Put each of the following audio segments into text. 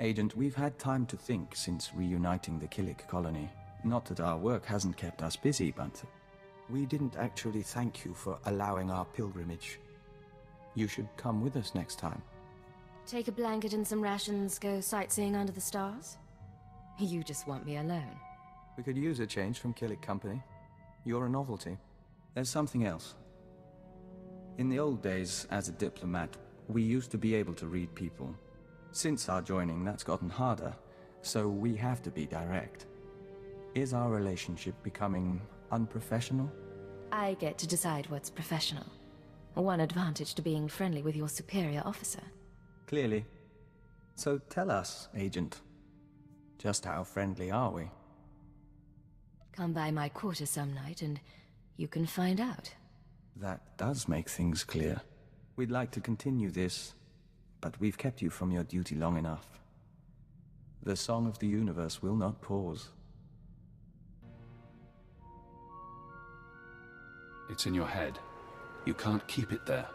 Agent, we've had time to think since reuniting the Killik colony. Not that our work hasn't kept us busy, but we didn't actually thank you for allowing our pilgrimage. You should come with us next time. Take a blanket and some rations, go sightseeing under the stars? You just want me alone. We could use a change from Killik Company. You're a novelty. There's something else. In the old days, as a diplomat, we used to be able to read people. Since our joining, that's gotten harder, so we have to be direct. Is our relationship becoming unprofessional? I get to decide what's professional. One advantage to being friendly with your superior officer. Clearly. So tell us, Agent. Just how friendly are we? Come by my quarters some night and you can find out. That does make things clear. We'd like to continue this, but we've kept you from your duty long enough. The song of the universe will not pause. It's in your head. You can't keep it there.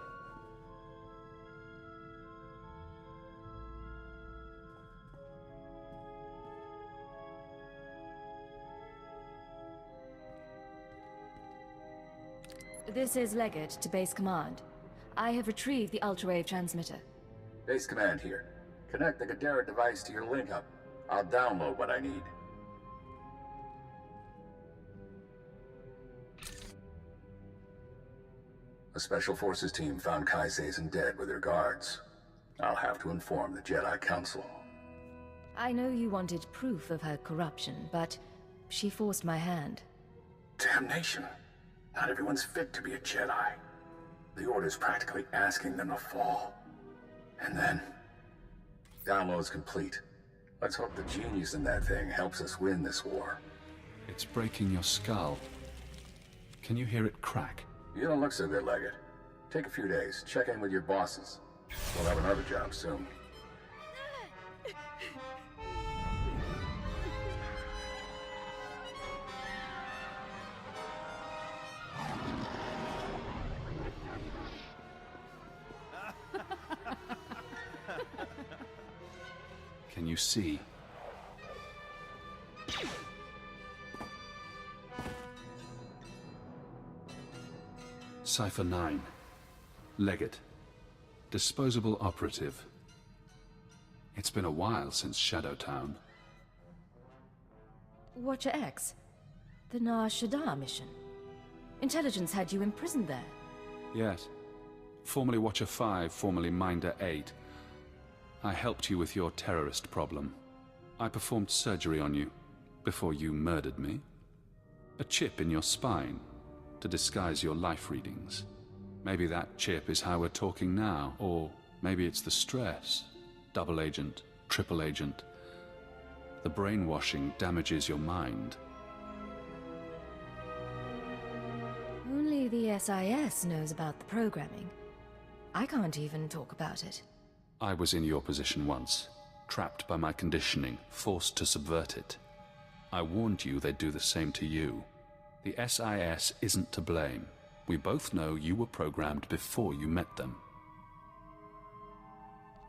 This is Leggett to Base Command. I have retrieved the ultrawave transmitter. Base Command here. Connect the Gadara device to your link-up. I'll download what I need. A Special Forces team found Kai Sazin dead with her guards. I'll have to inform the Jedi Council. I know you wanted proof of her corruption, but she forced my hand. Damnation. Not everyone's fit to be a Jedi. The Order's practically asking them to fall. And then... Download's complete. Let's hope the genius in that thing helps us win this war. It's breaking your skull. Can you hear it crack? You don't look so good, Leggett. Take a few days. Check in with your bosses. We'll have another job soon. Can you see? Cipher 9. Leggett. Disposable operative. It's been a while since Shadowtown. Watcher X? The Nar Shaddaa mission? Intelligence had you imprisoned there. Yes. Formerly Watcher 5, formerly Minder 8. I helped you with your terrorist problem. I performed surgery on you before you murdered me. A chip in your spine to disguise your life readings. Maybe that chip is how we're talking now, or maybe it's the stress. Double agent, triple agent. The brainwashing damages your mind. Only the SIS knows about the programming. I can't even talk about it. I was in your position once, trapped by my conditioning, forced to subvert it. I warned you they'd do the same to you. The SIS isn't to blame. We both know you were programmed before you met them.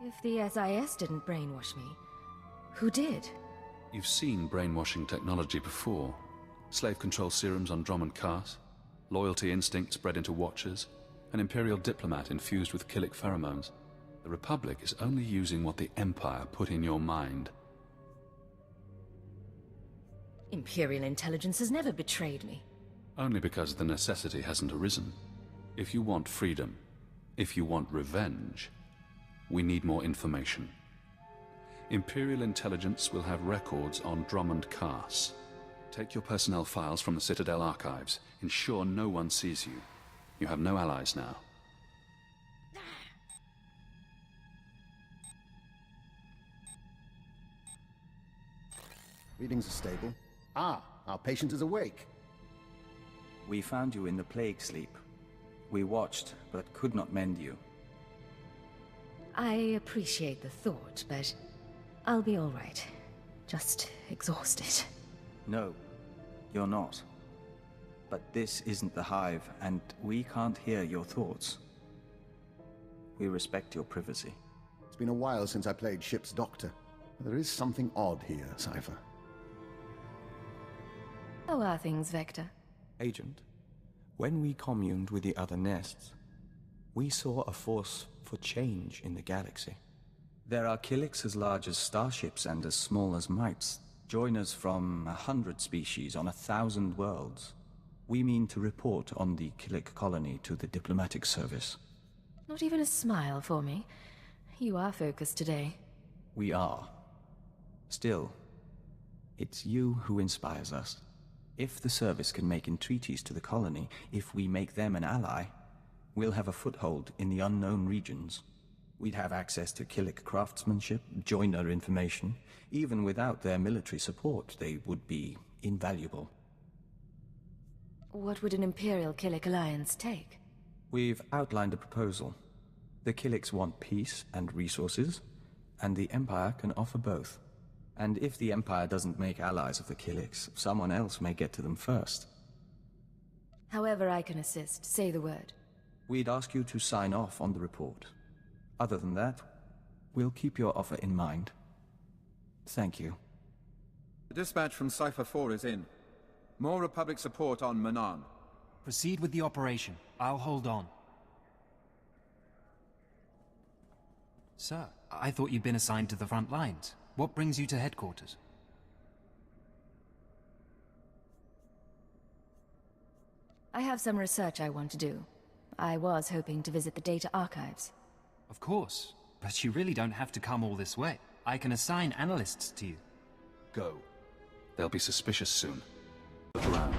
If the SIS didn't brainwash me, who did? You've seen brainwashing technology before. Slave control serums on Drummond Cars, loyalty instincts bred into Watchers, an Imperial diplomat infused with Killik pheromones. The Republic is only using what the Empire put in your mind. Imperial intelligence has never betrayed me. Only because the necessity hasn't arisen. If you want freedom, if you want revenge, we need more information. Imperial intelligence will have records on Drummond Cars. Take your personnel files from the Citadel archives. Ensure no one sees you. You have no allies now. Readings are stable. Ah, our patient is awake. We found you in the plague sleep. We watched, but could not mend you. I appreciate the thought, but I'll be all right. Just exhausted. No, you're not. But this isn't the Hive, and we can't hear your thoughts. We respect your privacy. It's been a while since I played ship's doctor. There is something odd here, Cypher. How are things, Vector? Agent, when we communed with the other nests, we saw a force for change in the galaxy. There are Killiks as large as starships and as small as mites, joiners from 100 species on 1,000 worlds. We mean to report on the Killik colony to the diplomatic service. Not even a smile for me. You are focused today. We are. Still, it's you who inspires us. If the service can make entreaties to the colony, if we make them an ally, we'll have a foothold in the unknown regions. We'd have access to Killik craftsmanship, joiner information. Even without their military support, they would be invaluable. What would an Imperial Killik alliance take? We've outlined a proposal. The Killiks want peace and resources, and the Empire can offer both. And if the Empire doesn't make allies of the Killiks, someone else may get to them first. However I can assist, say the word. We'd ask you to sign off on the report. Other than that, we'll keep your offer in mind. Thank you. The dispatch from Cypher 4 is in. More Republic support on Manan. Proceed with the operation. I'll hold on. Sir, I thought you'd been assigned to the front lines. What brings you to headquarters? I have some research I want to do. I was hoping to visit the data archives. Of course, but you really don't have to come all this way. I can assign analysts to you. Go. They'll be suspicious soon. Look around.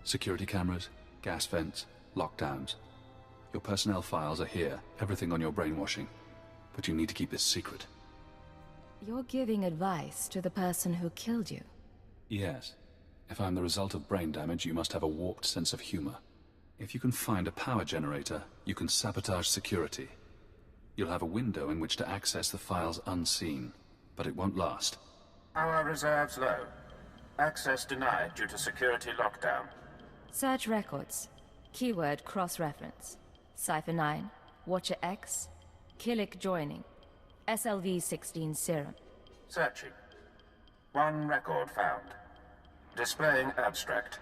Security cameras, gas vents, lockdowns. Your personnel files are here, everything on your brainwashing. But you need to keep this secret. You're giving advice to the person who killed you. Yes. If I'm the result of brain damage, you must have a warped sense of humor. If you can find a power generator, you can sabotage security. You'll have a window in which to access the files unseen, but it won't last. Power reserves low. Access denied due to security lockdown. Search records. Keyword cross-reference. Cypher 9, Watcher X, Killik joining, SLV-16 serum. Searching. One record found. Displaying abstract.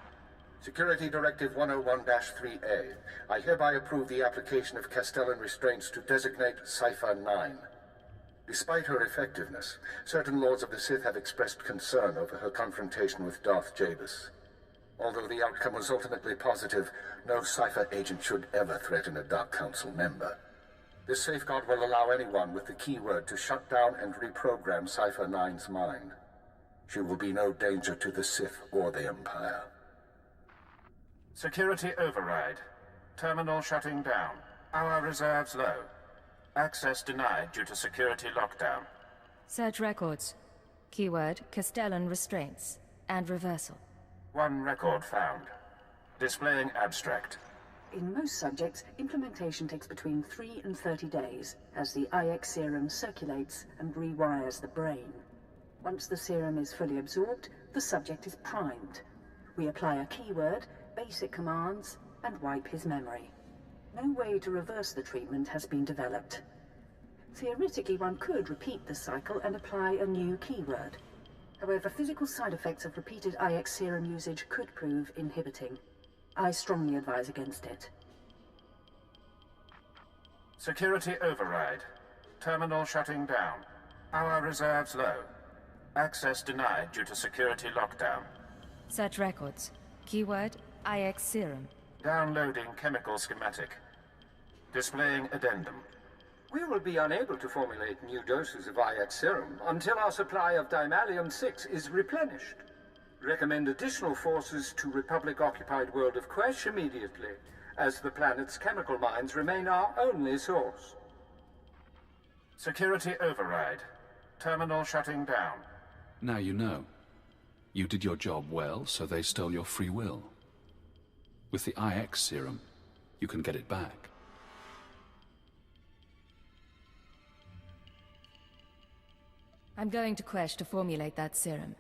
Security Directive 101-3A. I hereby approve the application of Castellan restraints to designate Cypher 9. Despite her effectiveness, certain Lords of the Sith have expressed concern over her confrontation with Darth Jabus. Although the outcome was ultimately positive, no Cypher agent should ever threaten a Dark Council member. This safeguard will allow anyone with the keyword to shut down and reprogram Cypher 9's mind. She will be no danger to the Sith or the Empire. Security override. Terminal shutting down. Power reserves low. Access denied due to security lockdown. Search records. Keyword Castellan restraints and reversal. One record found. Displaying abstract. In most subjects, implementation takes between 3 and 30 days, as the IX serum circulates and rewires the brain. Once the serum is fully absorbed, the subject is primed. We apply a keyword, basic commands, and wipe his memory. No way to reverse the treatment has been developed. Theoretically, one could repeat the cycle and apply a new keyword. However, physical side effects of repeated IX serum usage could prove inhibiting. I strongly advise against it. Security override. Terminal shutting down. Power reserves low. Access denied due to security lockdown. Search records. Keyword IX serum. Downloading chemical schematic. Displaying addendum. We will be unable to formulate new doses of IX serum until our supply of Dimalium-6 is replenished. Recommend additional forces to Republic-occupied world of Quesh immediately, as the planet's chemical mines remain our only source. Security override. Terminal shutting down. Now you know. You did your job well, so they stole your free will. With the IX serum, you can get it back. I'm going to Quesh to formulate that serum.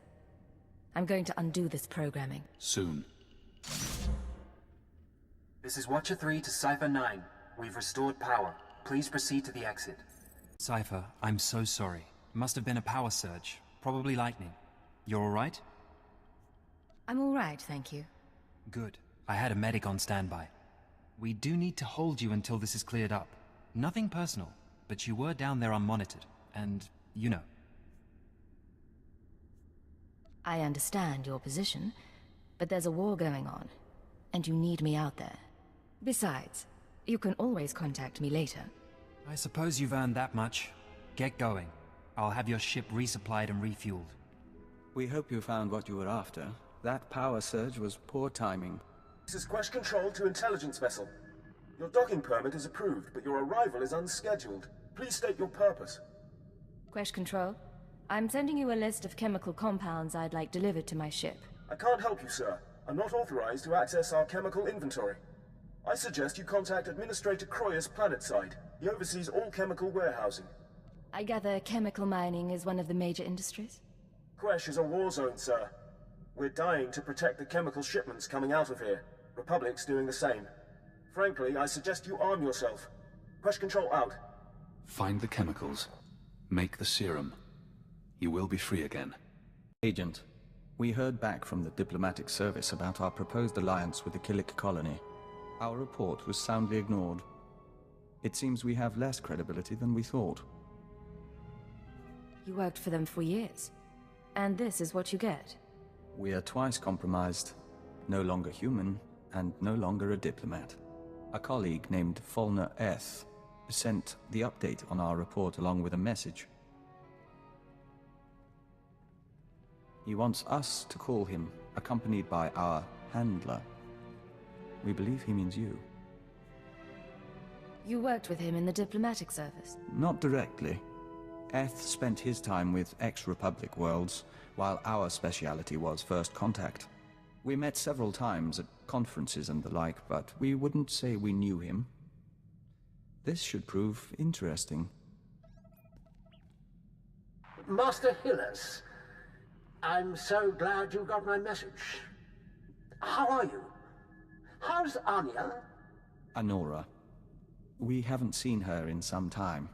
I'm going to undo this programming. Soon. This is Watcher 3 to Cypher 9. We've restored power. Please proceed to the exit. Cypher, I'm so sorry. Must have been a power surge. Probably lightning. You're alright? I'm alright, thank you. Good. I had a medic on standby. We do need to hold you until this is cleared up. Nothing personal, but you were down there unmonitored, and you know. I understand your position, but there's a war going on, and you need me out there. Besides, you can always contact me later. I suppose you've earned that much. Get going. I'll have your ship resupplied and refueled. We hope you found what you were after. That power surge was poor timing. This is Quest Control to Intelligence Vessel. Your docking permit is approved, but your arrival is unscheduled. Please state your purpose. Quest Control, I'm sending you a list of chemical compounds I'd like delivered to my ship. I can't help you, sir. I'm not authorized to access our chemical inventory. I suggest you contact Administrator Croyer's planetside. He oversees all chemical warehousing. I gather chemical mining is one of the major industries? Quesh is a war zone, sir. We're dying to protect the chemical shipments coming out of here. Republic's doing the same. Frankly, I suggest you arm yourself. Quest Control out. Find the chemicals. Make the serum. You will be free again. Agent, we heard back from the diplomatic service about our proposed alliance with the Killik colony. Our report was soundly ignored. It seems we have less credibility than we thought. You worked for them for years, and this is what you get. We are twice compromised, no longer human, and no longer a diplomat. A colleague named Fulner Eth sent the update on our report along with a message. He wants us to call him, accompanied by our handler. We believe he means you. You worked with him in the diplomatic service? Not directly. Eth spent his time with ex-Republic worlds, while our speciality was first contact. We met several times at conferences and the like, but we wouldn't say we knew him. This should prove interesting. Master Hillis, I'm so glad you got my message. How are you? How's Anya? Anora. We haven't seen her in some time,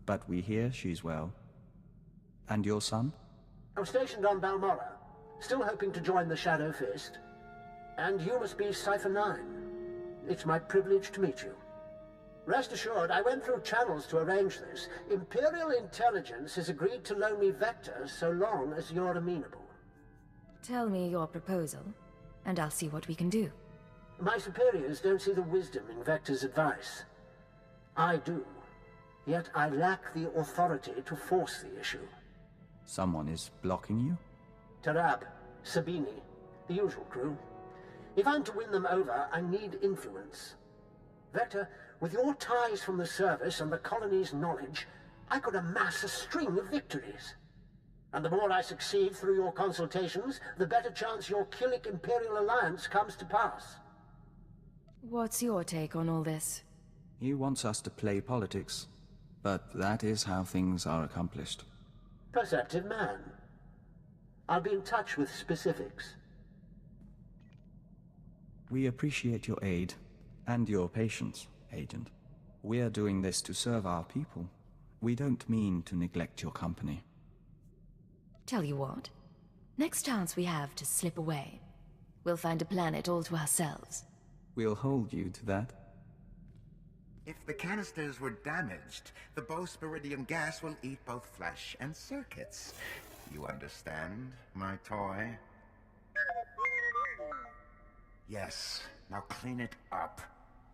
but we hear she's well. And your son? I'm stationed on Balmora, still hoping to join the Shadow Fist. And you must be Cypher 9. It's my privilege to meet you. Rest assured, I went through channels to arrange this. Imperial Intelligence has agreed to loan me Vector so long as you're amenable. Tell me your proposal, and I'll see what we can do. My superiors don't see the wisdom in Vector's advice. I do. Yet I lack the authority to force the issue. Someone is blocking you? Tarab, Sabini, the usual crew. If I'm to win them over, I need influence. Vector, with your ties from the service and the colony's knowledge, I could amass a string of victories. And the more I succeed through your consultations, the better chance your Killik Imperial Alliance comes to pass. What's your take on all this? He wants us to play politics, but that is how things are accomplished. Perceptive man. I'll be in touch with specifics. We appreciate your aid, and your patience, Agent. We're doing this to serve our people. We don't mean to neglect your company. Tell you what, next chance we have to slip away, we'll find a planet all to ourselves. We'll hold you to that. If the canisters were damaged, the Bosporidium gas will eat both flesh and circuits. You understand, my toy? Yes, now clean it up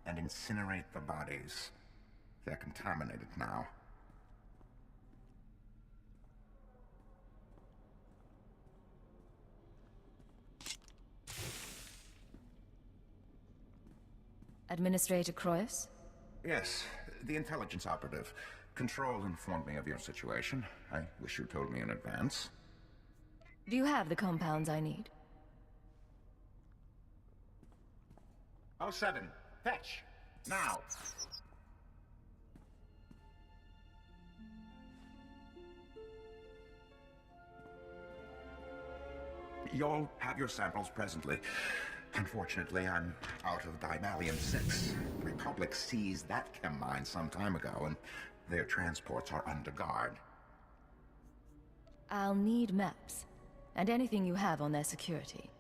and incinerate the bodies. They're contaminated now. Administrator Croyes? Yes, the intelligence operative. Control informed me of your situation. I wish you told me in advance. Do you have the compounds I need? 07, fetch! Now! You'll have your samples presently. Unfortunately, I'm out of Dimalium 6. The Republic seized that chem mine some time ago, and their transports are under guard. I'll need maps, and anything you have on their security.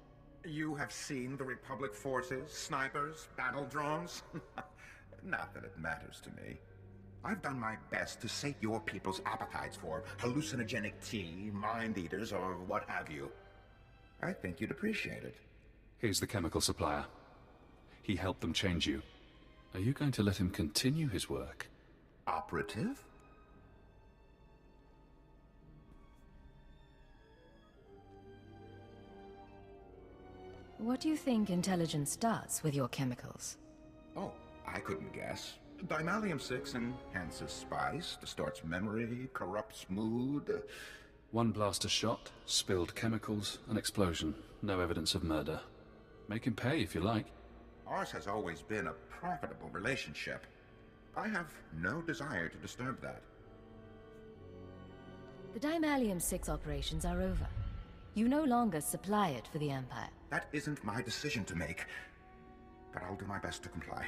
You have seen the Republic forces, snipers, battle drones? Not that it matters to me. I've done my best to sate your people's appetites for hallucinogenic tea, mind-eaters, or what have you. I think you'd appreciate it. He's the chemical supplier. He helped them change you. Are you going to let him continue his work? Operative? What do you think intelligence does with your chemicals? Oh, I couldn't guess. Dimalium-6 enhances spice, distorts memory, corrupts mood. One blaster shot, spilled chemicals, an explosion. No evidence of murder. Make him pay if you like. Ours has always been a profitable relationship. I have no desire to disturb that. The Dimalium-6 operations are over. You no longer supply it for the Empire. That isn't my decision to make, but I'll do my best to comply.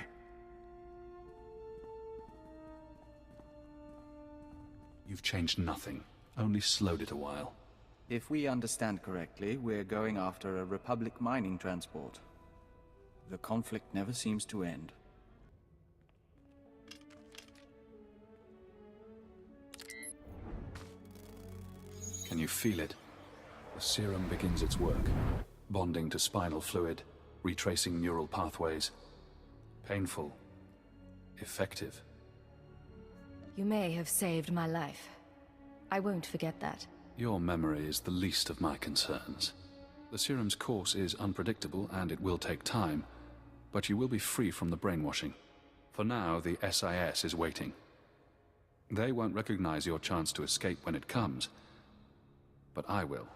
You've changed nothing, only slowed it a while. If we understand correctly, we're going after a Republic mining transport. The conflict never seems to end. Can you feel it? The serum begins its work, bonding to spinal fluid, retracing neural pathways. Painful. Effective. You may have saved my life. I won't forget that. Your memory is the least of my concerns. The serum's course is unpredictable and it will take time, but you will be free from the brainwashing. For now, the SIS is waiting. They won't recognize your chance to escape when it comes, but I will.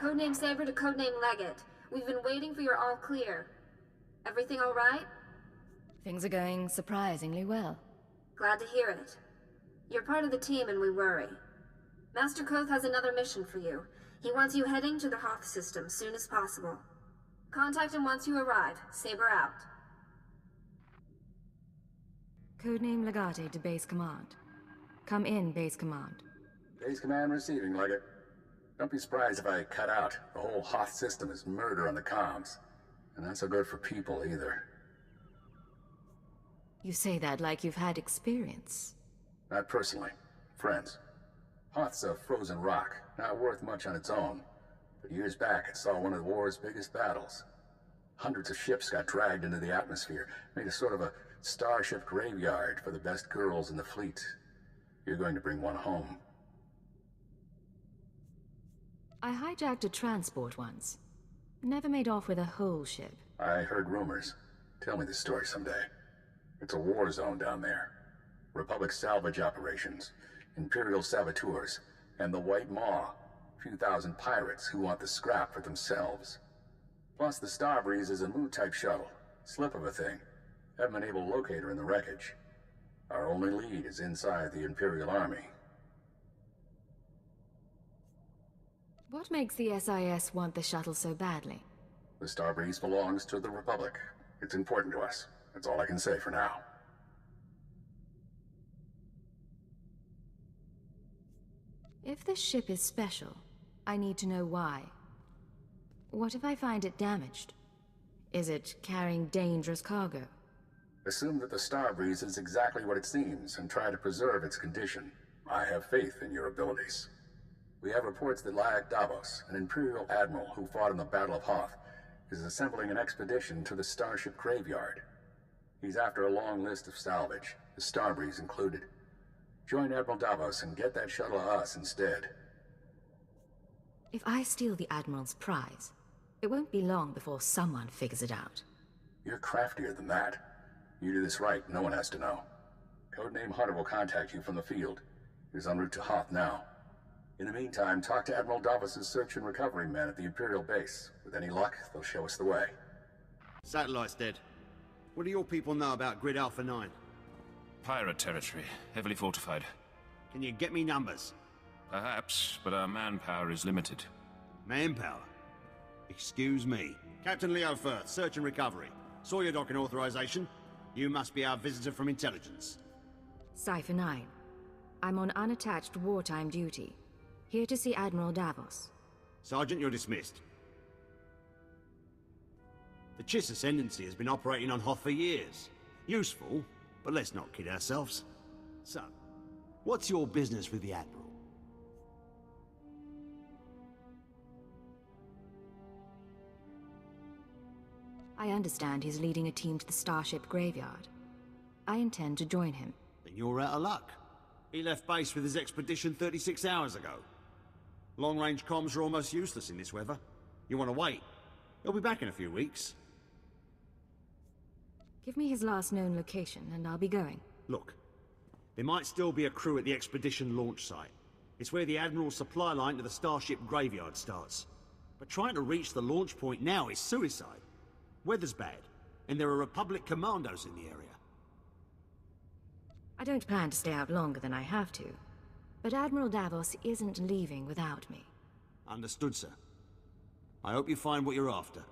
Codename Saber to Codename Leggett. We've been waiting for your all clear. Everything all right? Things are going surprisingly well. Glad to hear it. You're part of the team and we worry. Master Koth has another mission for you. He wants you heading to the Hoth system soon as possible. Contact him once you arrive. Saber out. Codename Legate to Base Command. Come in, Base Command. Base Command receiving, Leggett. Don't be surprised if I cut out. The whole Hoth system is murder on the comms. And not so good for people, either. You say that like you've had experience. Not personally. Friends. Hoth's a frozen rock, not worth much on its own. But years back, it saw one of the war's biggest battles. Hundreds of ships got dragged into the atmosphere, made a sort of a starship graveyard for the best girls in the fleet. You're going to bring one home. I hijacked a transport once. Never made off with a whole ship. I heard rumors. Tell me the story someday. It's a war zone down there. Republic salvage operations, Imperial saboteurs, and the White Maw. A few thousand pirates who want the scrap for themselves. Plus the Starbreeze is a Mu-type shuttle. Slip of a thing. Haven't been able to locate her in the wreckage. Our only lead is inside the Imperial Army. What makes the SIS want the shuttle so badly? The Starbreeze belongs to the Republic. It's important to us. That's all I can say for now. If this ship is special, I need to know why. What if I find it damaged? Is it carrying dangerous cargo? Assume that the Starbreeze is exactly what it seems, and try to preserve its condition. I have faith in your abilities. We have reports that Lyak Davos, an Imperial Admiral who fought in the Battle of Hoth, is assembling an expedition to the Starship Graveyard. He's after a long list of salvage, the Starbreeze included. Join Admiral Davos and get that shuttle to us instead. If I steal the Admiral's prize, it won't be long before someone figures it out. You're craftier than that. You do this right, no one has to know. Codename Hunter will contact you from the field. He's en route to Hoth now. In the meantime, talk to Admiral Davos' search and recovery men at the Imperial base. With any luck, they'll show us the way. Satellite's dead. What do your people know about Grid Alpha 9? Pirate territory, heavily fortified. Can you get me numbers? Perhaps, but our manpower is limited. Manpower? Excuse me. Captain Leo Firth, search and recovery. Saw your docking authorization. You must be our visitor from intelligence. Cypher 9. I'm on unattached wartime duty. Here to see Admiral Davos. Sergeant, you're dismissed. The Chiss Ascendancy has been operating on Hoth for years. Useful, but let's not kid ourselves. So, what's your business with the Admiral? I understand he's leading a team to the Starship graveyard. I intend to join him. Then you're out of luck. He left base with his expedition 36 hours ago. Long-range comms are almost useless in this weather. You want to wait? He'll be back in a few weeks. Give me his last known location, and I'll be going. Look, there might still be a crew at the expedition launch site. It's where the Admiral's supply line to the Starship graveyard starts. But trying to reach the launch point now is suicide. Weather's bad, and there are Republic commandos in the area. I don't plan to stay out longer than I have to. But Admiral Davos isn't leaving without me. Understood, sir. I hope you find what you're after.